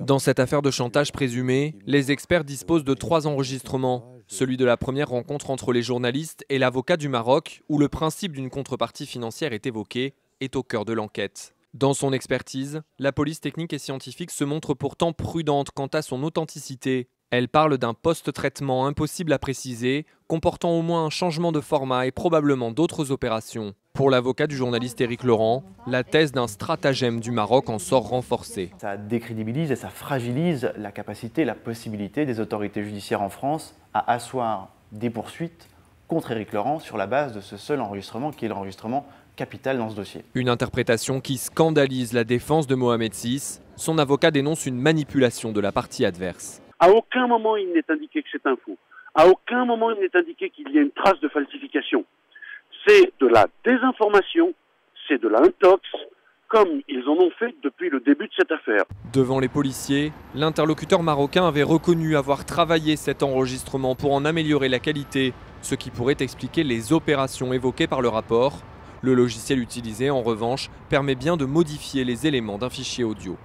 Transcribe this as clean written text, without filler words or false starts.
Dans cette affaire de chantage présumé, les experts disposent de 3 enregistrements. Celui de la première rencontre entre les journalistes et l'avocat du Maroc, où le principe d'une contrepartie financière est évoqué, est au cœur de l'enquête. Dans son expertise, la police technique et scientifique se montre pourtant prudente quant à son authenticité. Elle parle d'un post-traitement impossible à préciser, comportant au moins un changement de format et probablement d'autres opérations. Pour l'avocat du journaliste Éric Laurent, la thèse d'un stratagème du Maroc en sort renforcée. Ça décrédibilise et ça fragilise la capacité, la possibilité des autorités judiciaires en France à asseoir des poursuites contre Éric Laurent sur la base de ce seul enregistrement qui est l'enregistrement capital dans ce dossier. Une interprétation qui scandalise la défense de Mohamed VI. Son avocat dénonce une manipulation de la partie adverse. À aucun moment il n'est indiqué que c'est un faux. À aucun moment il n'est indiqué qu'il y a une trace de falsification. C'est de la désinformation, c'est de la intox, comme ils en ont fait depuis le début de cette affaire. Devant les policiers, l'interlocuteur marocain avait reconnu avoir travaillé cet enregistrement pour en améliorer la qualité, ce qui pourrait expliquer les opérations évoquées par le rapport. Le logiciel utilisé, en revanche, permet bien de modifier les éléments d'un fichier audio.